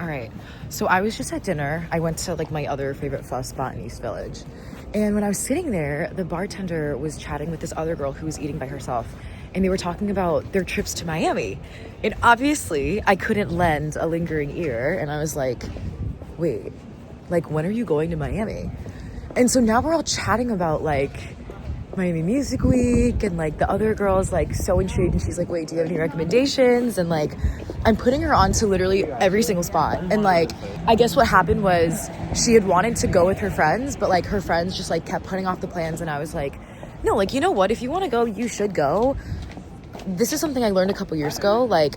All right, so I was just at dinner. I went to like my other favorite pho spot in East Village. And when I was sitting there, the bartender was chatting with this other girl who was eating by herself. And they were talking about their trips to Miami. And obviously, I couldn't lend a lingering ear. And I was like, wait, like, when are you going to Miami? And so now we're all chatting about like Miami Music Week, and like the other girl's like so intrigued, and she's like, wait, do you have any recommendations? And like I'm putting her on to literally every single spot. And like I guess what happened was she had wanted to go with her friends, but like her friends just like kept putting off the plans. And I was like, no, like, you know what, if you want to go, you should go. This is something I learned a couple years ago. Like,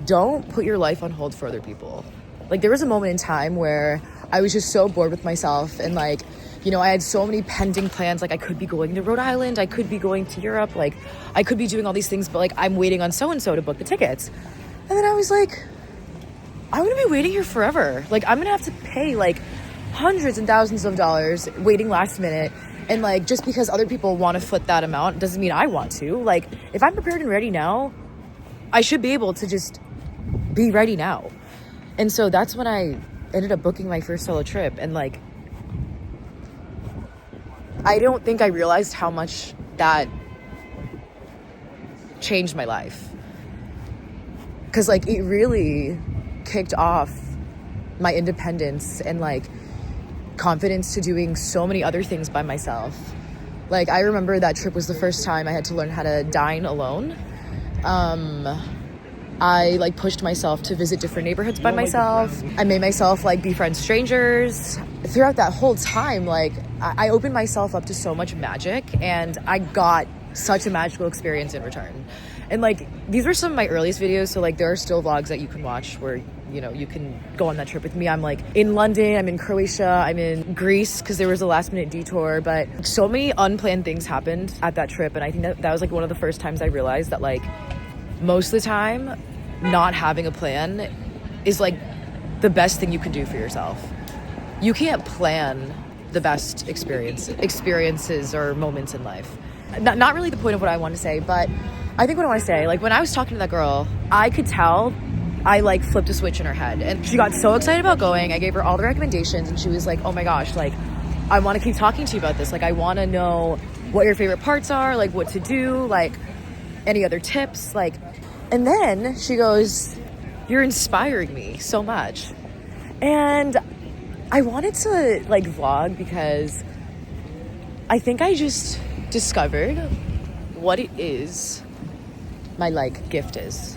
don't put your life on hold for other people. Like, there was a moment in time where I was just so bored with myself, and like, you know, I had so many pending plans. Like, I could be going to Rhode Island, I could be going to Europe, like I could be doing all these things, but like I'm waiting on so-and-so to book the tickets. And then I was like, I'm gonna be waiting here forever. Like, I'm gonna have to pay like hundreds and thousands of dollars waiting last minute. And like, just because other people want to foot that amount doesn't mean I want to. Like, if I'm prepared and ready now, I should be able to just be ready now. And so that's when I ended up booking my first solo trip. And like, I don't think I realized how much that changed my life. Because like, it really kicked off my independence and like confidence to doing so many other things by myself. Like, I remember that trip was the first time I had to learn how to dine alone. I like pushed myself to visit different neighborhoods by myself. I made myself like befriend strangers. Throughout that whole time, like I opened myself up to so much magic, and I got such a magical experience in return. And like, these were some of my earliest videos, so like there are still vlogs that you can watch where, you know, you can go on that trip with me. I'm like in London, I'm in Croatia, I'm in Greece because there was a last minute detour, but so many unplanned things happened at that trip. And I think that was like one of the first times I realized that like most of the time, not having a plan is like the best thing you can do for yourself. You can't plan the best experiences or moments in life. Not really the point of what I want to say, but I think what I want to say, like when I was talking to that girl, I could tell I like flipped a switch in her head, and she got so excited about going. I gave her all the recommendations, and she was like, oh my gosh, like I want to keep talking to you about this. Like, I want to know what your favorite parts are, like what to do, like any other tips, like. And then she goes, you're inspiring me so much. And I wanted to like vlog because I think I just discovered what it is my like gift is.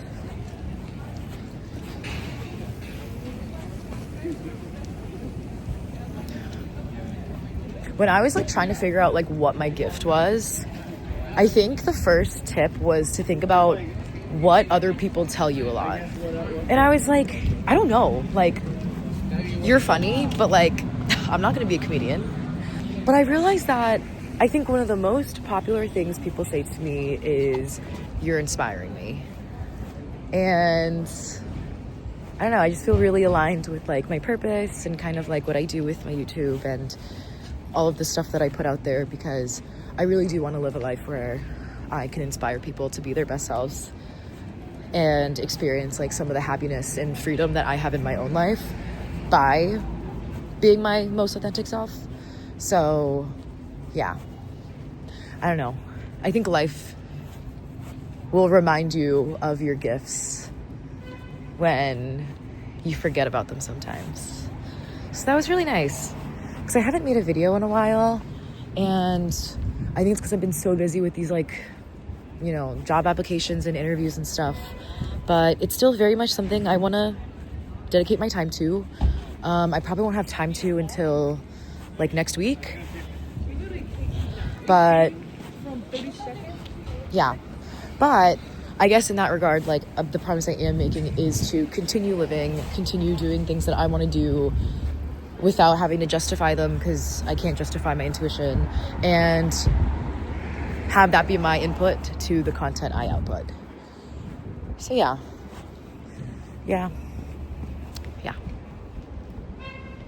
When I was like trying to figure out like what my gift was, I think the first tip was to think about what other people tell you a lot. And I was like, I don't know, like, you're funny, but like, I'm not gonna be a comedian. But I realized that I think one of the most popular things people say to me is, you're inspiring me. And I don't know, I just feel really aligned with like my purpose and kind of like what I do with my YouTube and all of the stuff that I put out there, because I really do want to live a life where I can inspire people to be their best selves and experience like some of the happiness and freedom that I have in my own life by being my most authentic self. So yeah, I don't know. I think life will remind you of your gifts when you forget about them sometimes. So that was really nice, because I haven't made a video in a while, and I think it's because I've been so busy with these like, you know, job applications and interviews and stuff. But it's still very much something I want to dedicate my time to. I probably won't have time to until like next week. But yeah, but I guess in that regard, like the promise I am making is to continue living, continue doing things that I want to do without having to justify them, because I can't justify my intuition, and have that be my input to the content I output. So yeah.